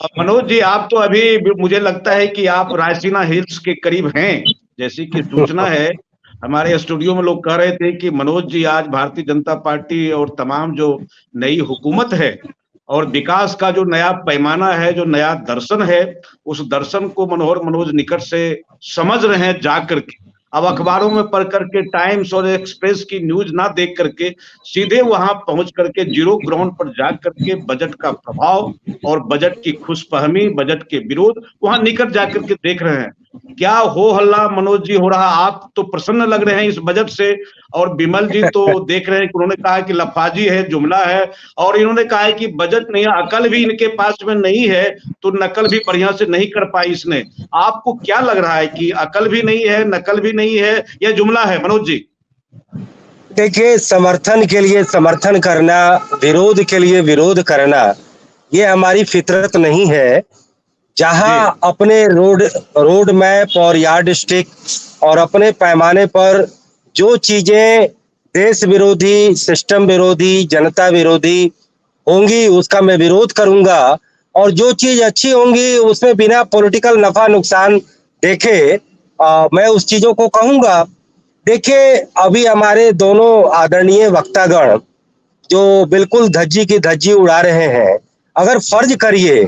मनोज जी, आप तो अभी मुझे लगता है कि आप रायसीना हिल्स के करीब हैं, जैसी कि सूचना है। हमारे स्टूडियो में लोग कह रहे थे कि मनोज जी आज भारतीय जनता पार्टी और तमाम जो नई हुकूमत है और विकास का जो नया पैमाना है, जो नया दर्शन है, उस दर्शन को मनोहर मनोज निकट से समझ रहे हैं जा करके। अब अखबारों में पढ़ करके, टाइम्स और एक्सप्रेस की न्यूज ना देख करके सीधे वहां पहुंच करके जीरो ग्राउंड पर जा करके बजट का प्रभाव और बजट की खुशफहमी, बजट के विरोध वहां निकट जाकर के देख रहे हैं। क्या हो हल्ला मनोज जी हो रहा। आप तो प्रसन्न लग रहे हैं इस बजट से, और विमल जी तो देख रहे हैं कि उन्होंने कहा कि लफाजी है, जुमला है, और इन्होंने कहा है कि बजट नहीं है, अकल भी इनके पास में नहीं है तो नकल भी बढ़िया से नहीं कर पाई इसने। आपको क्या लग रहा है कि अकल भी नहीं है, नकल भी नहीं है, या जुमला है मनोज जी? देखिए, समर्थन के लिए समर्थन करना, विरोध के लिए विरोध करना, ये हमारी फितरत नहीं है। जहां अपने रोड मैप और यार्ड स्टिक और अपने पैमाने पर जो चीजें देश विरोधी, सिस्टम विरोधी, जनता विरोधी होंगी उसका मैं विरोध करूंगा, और जो चीज अच्छी होंगी उसमें बिना पॉलिटिकल नफा नुकसान देखे मैं उस चीजों को कहूंगा। देखिए, अभी हमारे दोनों आदरणीय वक्तागण जो बिल्कुल धज्जी की धज्जी उड़ा रहे हैं, अगर फर्ज करिए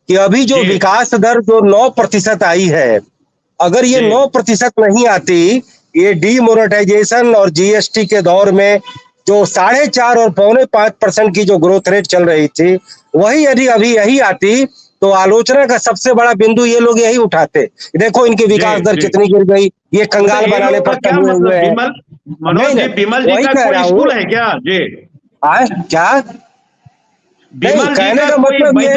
कि अभी जो विकास दर जो 9% आई है, अगर ये 9% नहीं आती, ये डीमोनेटाइजेशन और जीएसटी के दौर में जो 4.5 और 4.25% की जो ग्रोथ रेट चल रही थी, वही यदि अभी यही आती तो आलोचना का सबसे बड़ा बिंदु ये लोग यही उठाते। देखो इनकी विकास दर कितनी गिर गई, ये कंगाल बनाने पर क्या हुए मतलब हैं। मनोज जी, विमल जी का कोई स्कूल है क्या जी? क्या नहीं, कहने का मतलब ये है,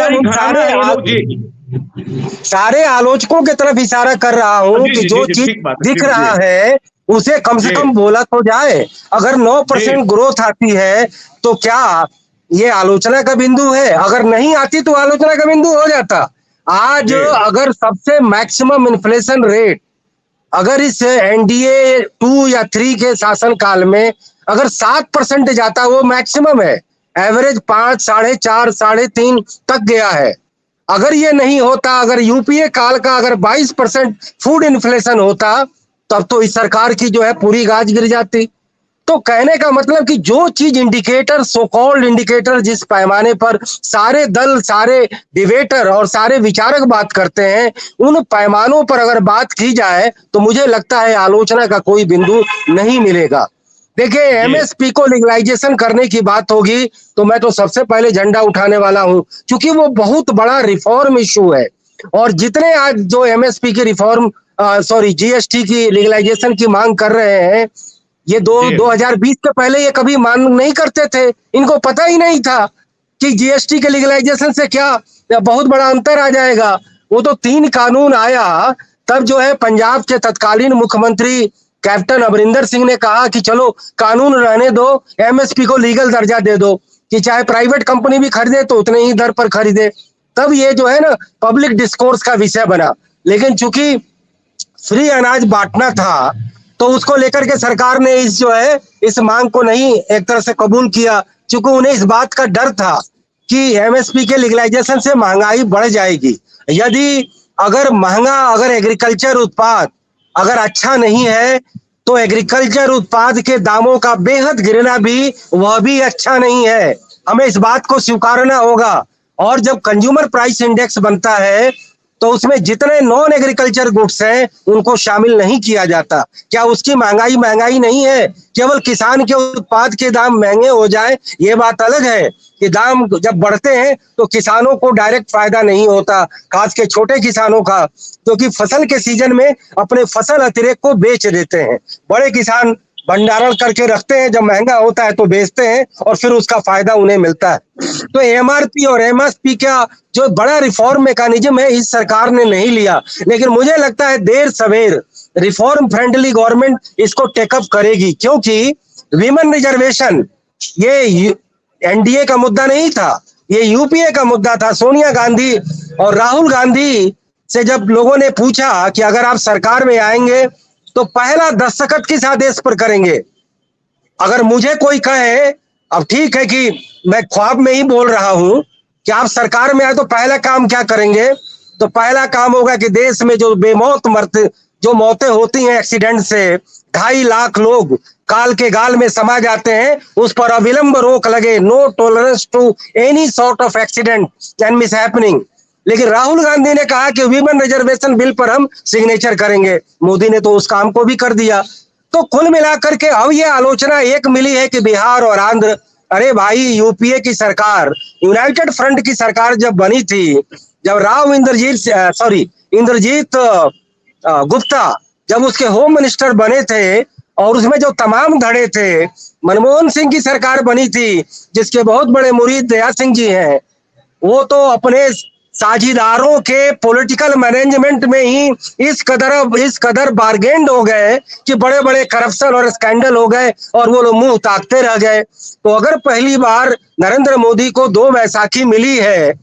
सारे आलोचकों की तरफ इशारा कर रहा हूं कि जो चीज दिख रहा है उसे कम से कम बोला तो जाए। अगर 9% ग्रोथ आती है तो क्या ये आलोचना का बिंदु है? अगर नहीं आती तो आलोचना का बिंदु हो जाता। आज अगर सबसे मैक्सिमम इन्फ्लेशन रेट अगर इस एनडीए 2 या 3 के शासन काल में अगर 7% जाता, वो मैक्सिमम है। एवरेज 5, 4.5, 3.5 तक गया है। अगर ये नहीं होता, अगर यूपीए काल का अगर 22% फूड इन्फ्लेशन होता, तब तो इस सरकार की जो है पूरी गाज गिर जाती। तो कहने का मतलब कि जो चीज इंडिकेटर, सो कॉल्ड इंडिकेटर, जिस पैमाने पर सारे दल, सारे डिबेटर और सारे विचारक बात करते हैं, उन पैमानों पर अगर बात की जाए तो मुझे लगता है आलोचना का कोई बिंदु नहीं मिलेगा। देखिए, एमएसपी को लीगलाइजेशन करने की बात होगी तो मैं तो सबसे पहले झंडा उठाने वाला हूं, क्योंकि वो बहुत बड़ा रिफॉर्म इशू है। और जितने आज जो एमएसपी की रिफॉर्म, जीएसटी की लीगलाइजेशन की मांग कर रहे हैं, ये 2020 के पहले ये कभी मांग नहीं करते थे। इनको पता ही नहीं था कि जीएसटी के लीगलाइजेशन से क्या बहुत बड़ा अंतर आ जाएगा। वो तो 3 कानून आया, तब जो है पंजाब के तत्कालीन मुख्यमंत्री कैप्टन अमरिंदर सिंह ने कहा कि चलो कानून रहने दो, एमएसपी को लीगल दर्जा दे दो कि चाहे प्राइवेट कंपनी भी खरीदे तो उतने ही दर पर खरीदे। तब ये जो है ना पब्लिक डिस्कोर्स का विषय बना। लेकिन चूंकि फ्री अनाज बांटना था तो उसको लेकर के सरकार ने इस मांग को नहीं एक तरह से कबूल किया, क्योंकि उन्हें इस बात का डर था कि एमएसपी के लीगलाइजेशन से महंगाई बढ़ जाएगी। यदि अगर एग्रीकल्चर उत्पाद अगर अच्छा नहीं है तो एग्रीकल्चर उत्पाद के दामों का बेहद गिरना भी वह भी अच्छा नहीं है। हमें इस बात को स्वीकारना होगा। और जब कंज्यूमर प्राइस इंडेक्स बनता है तो उसमें जितने नॉन एग्रीकल्चर गुड्स हैं उनको शामिल नहीं किया जाता। क्या उसकी महंगाई नहीं है? केवल किसान के उत्पाद के दाम महंगे हो जाए ये बात अलग है कि दाम जब बढ़ते हैं तो किसानों को डायरेक्ट फायदा नहीं होता, खास के छोटे किसानों का, क्योंकि फसल के सीजन में अपने फसल अतिरिक्त को बेच देते हैं। बड़े किसान भंडारण करके रखते हैं, जब महंगा होता है तो बेचते हैं और फिर उसका फायदा उन्हें मिलता है। तो एमआरपी और एमएसपी का जो बड़ा रिफॉर्म मैकेनिज्म है इस सरकार ने नहीं लिया, लेकिन मुझे लगता है देर सवेर रिफॉर्म फ्रेंडली गवर्नमेंट इसको टेकअप करेगी, क्योंकि विमेन रिजर्वेशन ये एनडीए का मुद्दा नहीं था, ये यूपीए का मुद्दा था। सोनिया गांधी और राहुल गांधी से जब लोगों ने पूछा कि अगर आप सरकार में आएंगे तो पहला दस्तखत किस आदेश पर करेंगे। अगर मुझे कोई कहे, अब ठीक है कि मैं ख्वाब में ही बोल रहा हूं कि आप सरकार में आए तो पहला काम क्या करेंगे? तो पहला काम होगा कि देश में जो जो मौतें होती हैं एक्सीडेंट से, 2.5 लाख लोग काल के गाल में समा जाते हैं, उस पर अविलंब रोक लगे। No tolerance to any sort of accident and mishappening. लेकिन राहुल गांधी ने कहा कि वीमेन रिजर्वेशन बिल पर हम सिग्नेचर करेंगे। मोदी ने तो उस काम को भी कर दिया। तो कुल मिलाकर के अब ये आलोचना एक मिली है कि बिहार और आंध्र, अरे भाई यूपीए की सरकार, यूनाइटेड फ्रंट की सरकार जब बनी थी, जब इंद्रजीत गुप्ता जब उसके होम मिनिस्टर बने थे, और उसमें जो तमाम धड़े थे, मनमोहन सिंह की सरकार बनी थी जिसके बहुत बड़े मुरीद दया सिंह जी हैं, वो तो अपने साझीदारों के पॉलिटिकल मैनेजमेंट में ही इस कदर बार्गेंड हो गए कि बड़े बड़े करप्शन और स्कैंडल हो गए और वो लोग मुंह ताकते रह गए। तो अगर पहली बार नरेंद्र मोदी को 2 बैसाखी मिली है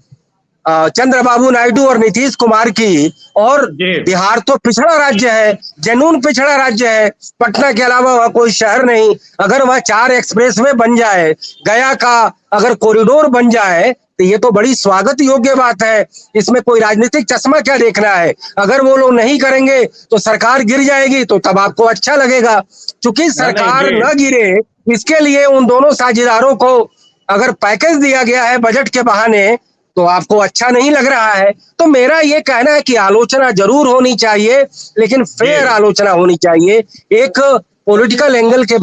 चंद्रबाबू नायडू और नीतीश कुमार की, और बिहार तो पिछड़ा राज्य है, जेन्युइन पिछड़ा राज्य है, पटना के अलावा वह कोई शहर नहीं। अगर वह 4 एक्सप्रेसवे बन जाए, गया का अगर कॉरिडोर बन जाए, तो ये तो बड़ी स्वागत योग्य बात है। इसमें कोई राजनीतिक चश्मा क्या देखना है? अगर वो लोग नहीं करेंगे तो सरकार गिर जाएगी, तो तब आपको अच्छा लगेगा। क्योंकि सरकार न गिरे, इसके लिए उन दोनों साझेदारों को अगर पैकेज दिया गया है बजट के बहाने, तो आपको अच्छा नहीं लग रहा है। तो मेरा ये कहना है कि आलोचना जरूर होनी चाहिए, लेकिन फेयर आलोचना होनी चाहिए। एक पॉलिटिकल एंगल के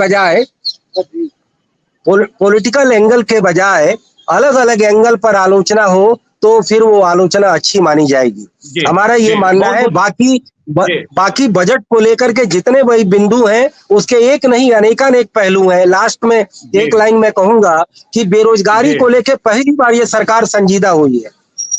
बजाय अलग अलग एंगल पर आलोचना हो, तो फिर वो आलोचना अच्छी मानी जाएगी। हमारा ये मानना है। बाकी बजट को लेकर के जितने बड़े बिंदु हैं, उसके एक नहीं अनेकानेक पहलू हैं। लास्ट में एक लाइन में कहूंगा कि बेरोजगारी को लेकर पहली बार ये सरकार संजीदा हुई है।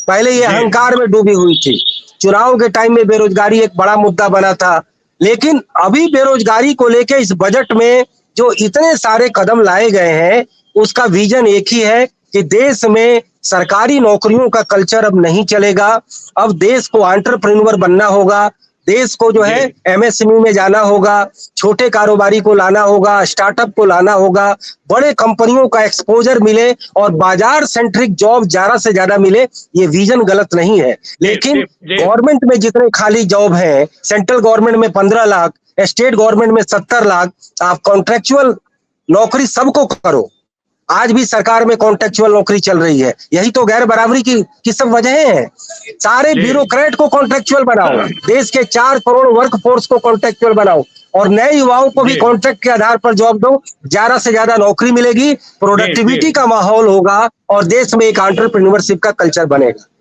पहले ये अहंकार में डूबी हुई थी। चुनाव के टाइम में बेरोजगारी एक बड़ा मुद्दा बना था, लेकिन अभी बेरोजगारी को लेकर इस बजट में जो इतने सारे कदम लाए गए हैं, उसका विजन एक ही है कि देश में सरकारी नौकरियों का कल्चर अब नहीं चलेगा। अब देश को एंटरप्रेन्योर बनना होगा, देश को जो है एमएसएमई में जाना होगा, छोटे कारोबारी को लाना होगा, स्टार्टअप को लाना होगा, बड़े कंपनियों का एक्सपोजर मिले और बाजार सेंट्रिक जॉब ज्यादा से ज्यादा मिले। ये विजन गलत नहीं है, लेकिन गवर्नमेंट में जितने खाली जॉब हैं, सेंट्रल गवर्नमेंट में 15 लाख, स्टेट गवर्नमेंट में 70 लाख, आप कॉन्ट्रेक्चुअल नौकरी सबको करो। आज भी सरकार में कॉन्ट्रेक्चुअल नौकरी चल रही है। यही तो गैर बराबरी की सब वजह है। सारे ब्यूरोक्रेट को कॉन्ट्रेक्चुअल बनाओ, देश के 4 करोड़ वर्क फोर्स को कॉन्ट्रेक्चुअल बनाओ, और नए युवाओं को भी कॉन्ट्रैक्ट के आधार पर जॉब दो। ज्यादा से ज्यादा नौकरी मिलेगी, प्रोडक्टिविटी का माहौल होगा और देश में एक एंटरप्रेन्योरशिप का कल्चर बनेगा।